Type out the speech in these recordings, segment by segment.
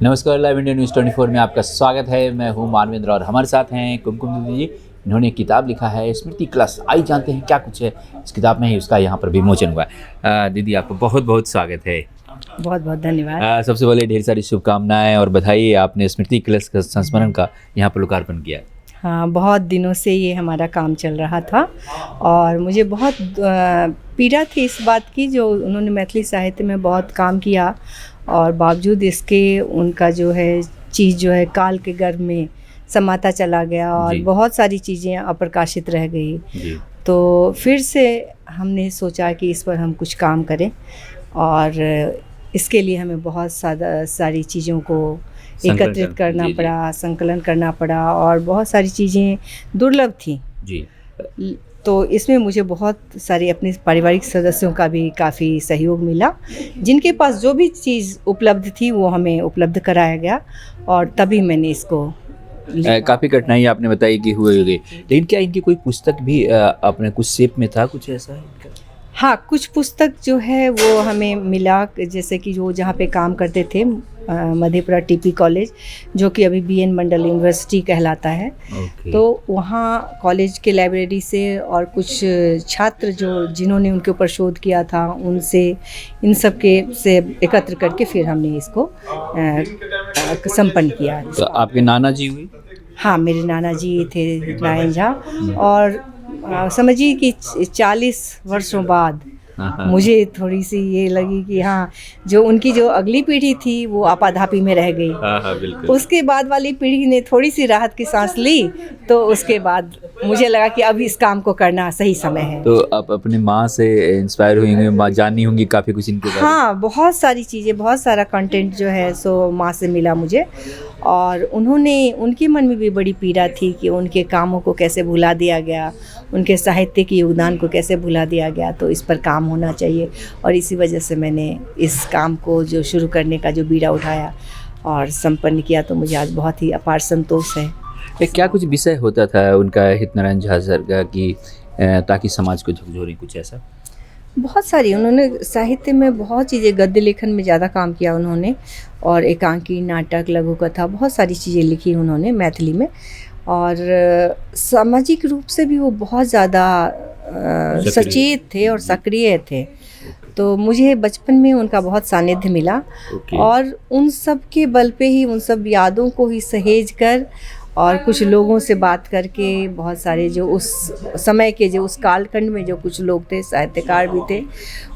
नमस्कार, live India news 24 में आपका स्वागत है। मैं हूं मानवेंद्र और हमारे साथ हैं कुमकुम दीदी जी। इन्होंने एक किताब लिखा है स्मृति क्लस। आइए जानते हैं क्या कुछ है इस किताब में ही, उसका यहाँ पर विमोचन हुआ है। दीदी आपको बहुत बहुत स्वागत है। बहुत बहुत धन्यवाद। सबसे पहले ढेर सारी शुभकामनाएं और बधाई, आपने स्मृति क्लस का संस्मरण का यहाँ पर लोकार्पण किया। हाँ, बहुत दिनों से ये हमारा काम चल रहा था और मुझे बहुत पीड़ा थी इस बात की, जो उन्होंने मैथिली साहित्य में बहुत काम किया और बावजूद इसके उनका जो है चीज़ जो है काल के गर्भ में समाता चला गया और बहुत सारी चीज़ें अप्रकाशित रह गई। तो फिर से हमने सोचा कि इस पर हम कुछ काम करें और इसके लिए हमें बहुत सारी चीज़ों को एकत्रित करना पड़ा, संकलन करना पड़ा और बहुत सारी चीज़ें दुर्लभ थी जी। तो इसमें मुझे बहुत सारे अपने पारिवारिक सदस्यों का भी काफ़ी सहयोग मिला, जिनके पास जो भी चीज़ उपलब्ध थी वो हमें उपलब्ध कराया गया और तभी मैंने इसको काफ़ी कठिनाई आपने बताई कि हुई होगी, लेकिन क्या इनकी कोई पुस्तक भी अपने कुछ शेप में था, कुछ ऐसा है इनका? हाँ, कुछ पुस्तक जो है वो हमें मिला, जैसे कि वो जहाँ पे काम करते थे मधेपुरा टीपी कॉलेज, जो कि अभी बीएन मंडल यूनिवर्सिटी कहलाता है। तो वहाँ कॉलेज के लाइब्रेरी से और कुछ छात्र जिन्होंने उनके ऊपर शोध किया था, उनसे इन सब के से एकत्र करके फिर हमने इसको संपन्न किया। तो आपके नाना जी हुए? हाँ, मेरे नाना जी थे नारायण झा और समझिए कि 40 वर्षों बाद मुझे थोड़ी सी ये लगी कि हाँ, जो उनकी जो अगली पीढ़ी थी वो आपाधापी में रह गई। उसके बाद वाली पीढ़ी ने थोड़ी सी राहत की सांस ली, तो उसके बाद मुझे लगा कि अब इस काम को करना सही समय है। तो आप अपनी माँ से इंस्पायर हुई होंगी, माँ जाननी होंगी काफ़ी कुछ इनके बारे में। हाँ, बहुत सारी चीज़ें, बहुत सारा कंटेंट जो है सो माँ से मिला मुझे और उनके मन में भी बड़ी पीड़ा थी कि उनके कामों को कैसे भुला दिया गया, उनके साहित्य के योगदान को कैसे भुला दिया गया। तो इस पर काम होना चाहिए और इसी वजह से मैंने इस काम को जो शुरू करने का जो बीड़ा उठाया और संपन्न किया, तो मुझे आज बहुत ही अपार संतोष है। क्या कुछ विषय होता था उनका हित नारायण झा सर का कि ताकि समाज को झकझोरे, कुछ ऐसा? बहुत सारी उन्होंने साहित्य में बहुत चीज़ें, गद्य लेखन में ज़्यादा काम किया उन्होंने और एकांकी, नाटक, लघु कथा, बहुत सारी चीज़ें लिखी उन्होंने मैथिली में और सामाजिक रूप से भी वो बहुत ज़्यादा सचेत थे और सक्रिय थे। तो मुझे बचपन में उनका बहुत सानिध्य मिला और उन सब के बल पे ही, उन सब यादों को ही सहेज कर और कुछ लोगों से बात करके, बहुत सारे जो उस समय के, जो उस कालखंड में जो कुछ लोग थे, साहित्यकार भी थे,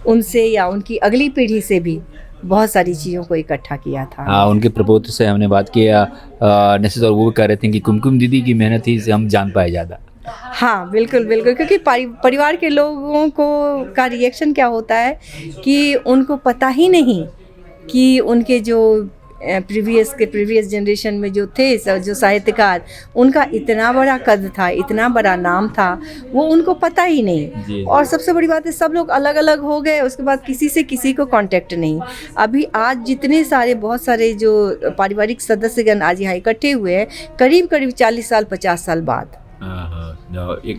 उनसे या उनकी अगली पीढ़ी से भी बहुत सारी चीज़ों को इकट्ठा किया था। हाँ, उनके प्रपोत्र से हमने बात किया निश्चित, और वो कह रहे थे कि कुमकुम दीदी की मेहनत ही से हम जान पाए ज़्यादा। हाँ, बिल्कुल बिल्कुल, क्योंकि परिवार के लोगों को का रिएक्शन क्या होता है कि उनको पता ही नहीं कि उनके जो प्रीवियस जनरेशन में जो थे, जो साहित्यकार, उनका इतना बड़ा कद था, इतना बड़ा नाम था, वो उनको पता ही नहीं। और सबसे बड़ी बात है, सब लोग अलग अलग हो गए, उसके बाद किसी से किसी को कांटेक्ट नहीं। अभी आज जितने सारे, बहुत सारे जो पारिवारिक सदस्यगण आज यहाँ इकट्ठे हुए हैं, करीब करीब 40 साल 50 साल बाद।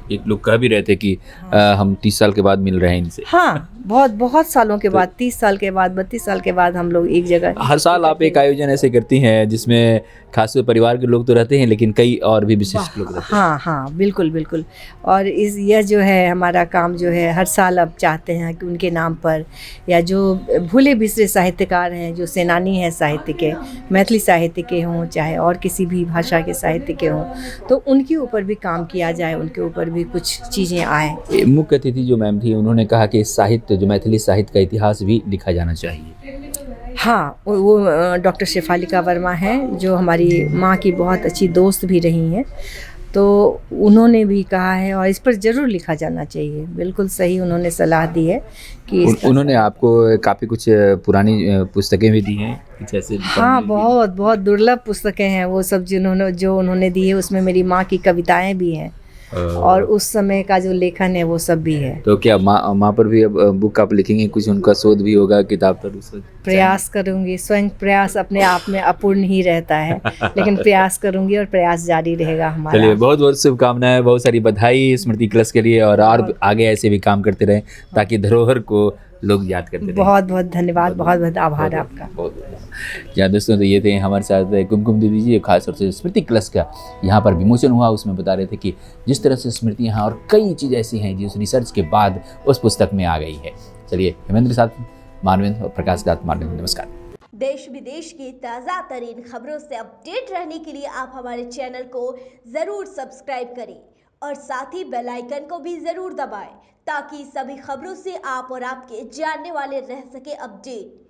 एक लोग कह भी रहे थे कि हम 30 साल के बाद मिल रहे हैं इनसे। हाँ, बहुत सालों के बाद, 30 साल के बाद, 32 साल के बाद हम लोग एक जगह। हर साल आप एक आयोजन ऐसे करती हैं जिसमें खासकर परिवार के लोग तो रहते हैं, लेकिन कई और भी विशिष्ट लोग रहते हैं। हाँ, बिल्कुल बिल्कुल। और यह जो है हमारा काम जो है, हर साल अब चाहते हैं कि उनके नाम पर, या जो भूले बिसरे साहित्यकार हैं, जो सेनानी हैं साहित्य के, मैथिली साहित्य के हों चाहे और किसी भी भाषा के साहित्य के हों, तो उनके ऊपर भी काम किया जाए, उनके ऊपर भी कुछ चीज़ें आए। मुख्य अतिथि जो मैम थी, उन्होंने कहा कि साहित्य, जो मैथिली साहित्य का इतिहास भी लिखा जाना चाहिए। हाँ, वो डॉक्टर शेफालिका वर्मा हैं, जो हमारी माँ की बहुत अच्छी दोस्त भी रही हैं, तो उन्होंने भी कहा है और इस पर ज़रूर लिखा जाना चाहिए। बिल्कुल सही उन्होंने सलाह दी है कि उन्होंने आपको काफ़ी कुछ पुरानी पुस्तकें भी दी हैं कुछ ऐसे? हाँ, बहुत दुर्लभ पुस्तकें हैं वो सब, जो उन्होंने दी है। उसमें मेरी माँ की कविताएँ भी हैं और उस समय का जो लेखन है वो सब भी है। तो क्या माँ पर भी अब बुक आप लिखेंगे, कुछ उनका शोध भी होगा किताब पर? प्रयास करूंगी, स्वयं प्रयास अपने आप में अपूर्ण ही रहता है, लेकिन प्रयास करूंगी और प्रयास जारी रहेगा हमारा। चलिए, बहुत बहुत शुभकामनाएं, बहुत सारी बधाई स्मृति क्लस के लिए, और आगे ऐसे भी काम करते रहें ताकि धरोहर को लोग याद करते थे। बहुत बहुत धन्यवाद, बहुत बहुत आभार आपका। बहुत जी हाँ दोस्तों, तो ये थे हमारे साथ कुमकुम दीदी जी, खास तौर से स्मृति क्लस का यहाँ पर विमोचन हुआ। उसमें बता रहे थे कि जिस तरह से स्मृति यहाँ और कई चीज़ ऐसी हैं जिस रिसर्च के बाद उस पुस्तक में आ गई है। चलिए हेमेंद्र साथ मानवेंद्र और प्रकाश दास मानवेंद्र, नमस्कार। देश विदेश की ताज़ा तरीन खबरों से अपडेट रहने के लिए आप हमारे चैनल को ज़रूर सब्सक्राइब करें और साथ ही बेल आइकन को भी ज़रूर दबाएं ताकि सभी खबरों से आप और आपके जानने वाले रह सके अपडेट।